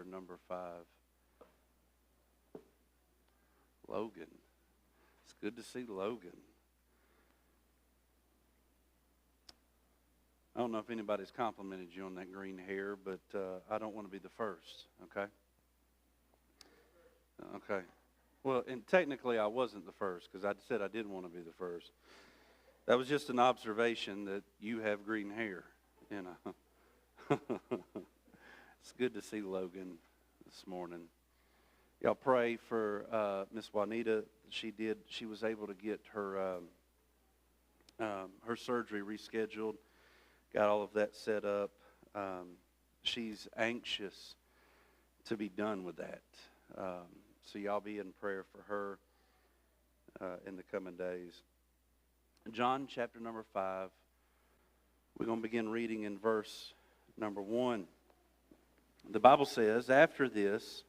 Number 5. Logan. It's good to see Logan. I don't know if anybody's complimented you on that green hair, but I don't want to be the first, okay? Okay. Well, and technically I wasn't the first because I said I didn't want to be the first. That was just an observation that you have green hair, you know. It's good to see Logan this morning. Y'all pray for Miss Juanita. She was able to get her surgery rescheduled. Got all of that set up. She's anxious to be done with that. So y'all be in prayer for her in the coming days. John chapter number 5. We're going to begin reading in verse number 1. The Bible says, after this,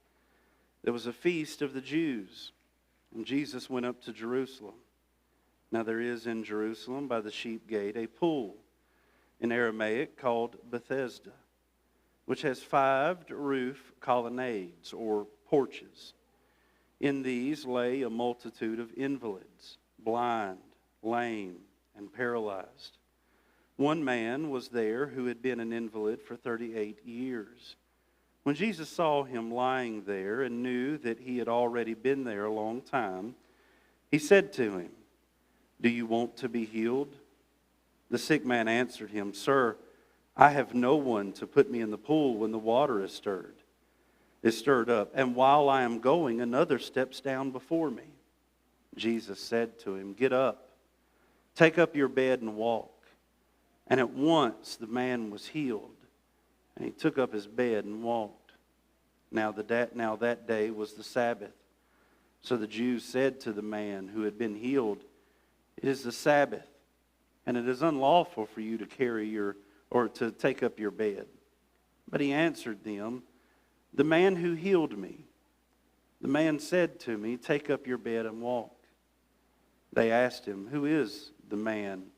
there was a feast of the Jews, and Jesus went up to Jerusalem. Now there is in Jerusalem by the sheep gate a pool, in Aramaic called Bethesda, which has 5 roof colonnades or porches. In these lay a multitude of invalids, blind, lame, and paralyzed. One man was there who had been an invalid for 38 years. When Jesus saw him lying there and knew that he had already been there a long time, he said to him, "Do you want to be healed?" The sick man answered him, "Sir, I have no one to put me in the pool when the water is stirred up, and while I am going, another steps down before me." Jesus said to him, "Get up, take up your bed and walk." And at once the man was healed, and he took up his bed and walked. Now that day was the Sabbath. So the Jews said to the man who had been healed, "It is the Sabbath, and it is unlawful for you to take up your bed." But he answered them, "The man who healed me, the man said to me, 'Take up your bed and walk.'" They asked him, "Who is the man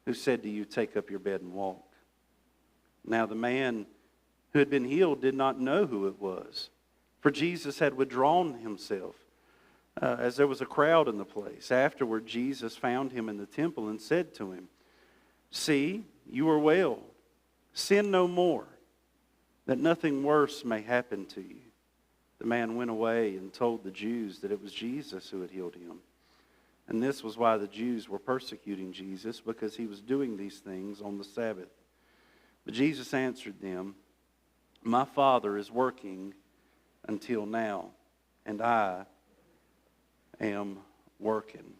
who said to you, 'Take up your bed and walk'?" Now the man who had been healed did not know who it was, for Jesus had withdrawn himself, as there was a crowd in the place. Afterward, Jesus found him in the temple and said to him, "See, you are well. Sin no more, that nothing worse may happen to you." The man went away and told the Jews that it was Jesus who had healed him. And this was why the Jews were persecuting Jesus, because he was doing these things on the Sabbath. But Jesus answered them, "My Father is working until now, and I am working."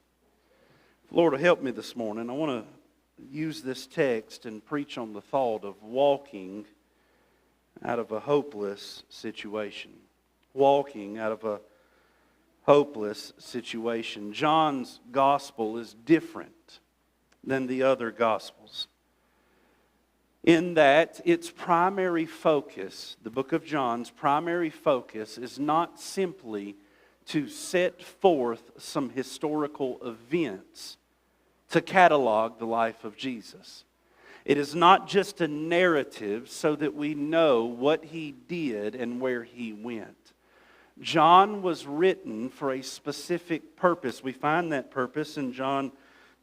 Lord, help me this morning. I want to use this text and preach on the thought of walking out of a hopeless situation. Walking out of a hopeless situation. John's gospel is different than the other gospels, in that its primary focus, the book of John's primary focus, is not simply to set forth some historical events to catalog the life of Jesus. It is not just a narrative so that we know what he did and where he went. John was written for a specific purpose. We find that purpose in John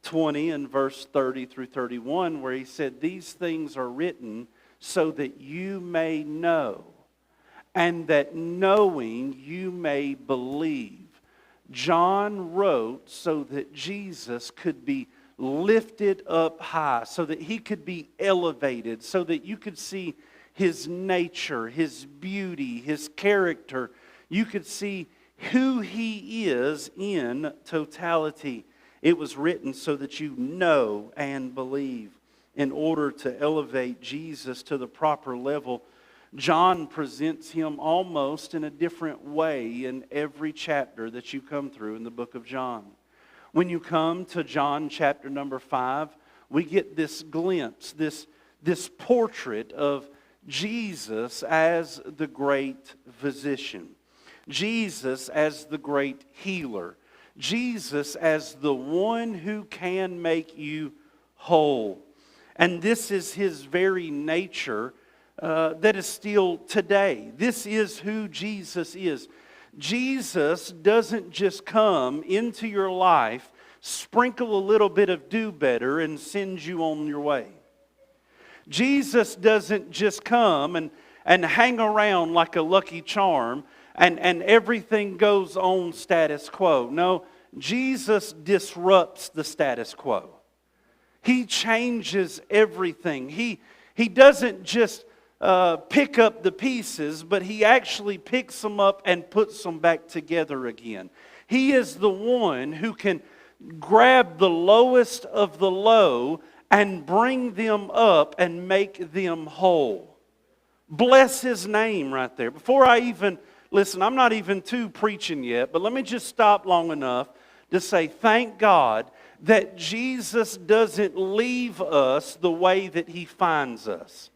20 and verse 30 through 31, where he said, "These things are written so that you may know, and that knowing you may believe." John wrote so that Jesus could be lifted up high, so that he could be elevated, so that you could see his nature, his beauty, his character. You could see who he is in totality. It was written so that you know and believe. In order to elevate Jesus to the proper level, John presents him almost in a different way in every chapter that you come through in the book of John. When you come to John chapter number 5, we get this glimpse, this portrait of Jesus as the great physician. Jesus as the great healer. Jesus as the one who can make you whole. And this is his very nature that is still today. This is who Jesus is. Jesus doesn't just come into your life, sprinkle a little bit of do better, and send you on your way. Jesus doesn't just come and hang around like a lucky charm and everything goes on status quo. No, Jesus disrupts the status quo. He changes everything. He doesn't just pick up the pieces, but He actually picks them up and puts them back together again. He is the one who can grab the lowest of the low and bring them up and make them whole. Bless His name right there. Before I even, listen, I'm not even to preaching yet, but let me just stop long enough to say thank God that Jesus doesn't leave us the way that He finds us.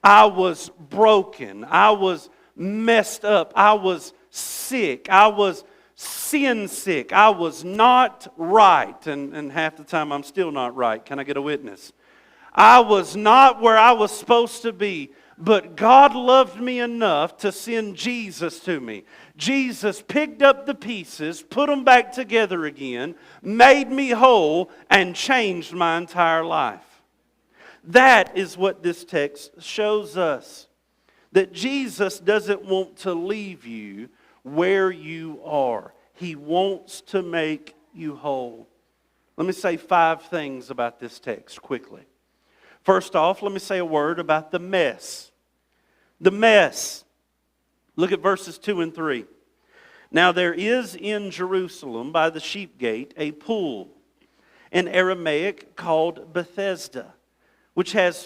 I was broken. I was messed up. I was sick. I was sin sick. I was not right. And half the time I'm still not right. Can I get a witness? I was not where I was supposed to be. But God loved me enough to send Jesus to me. Jesus picked up the pieces, put them back together again, made me whole, and changed my entire life. That is what this text shows us. That Jesus doesn't want to leave you where you are. He wants to make you whole. Let me say 5 things about this text quickly. First off, let me say a word about the mess. The mess. Look at verses 2 and 3. Now there is in Jerusalem by the sheep gate a pool, in Aramaic called Bethesda, which has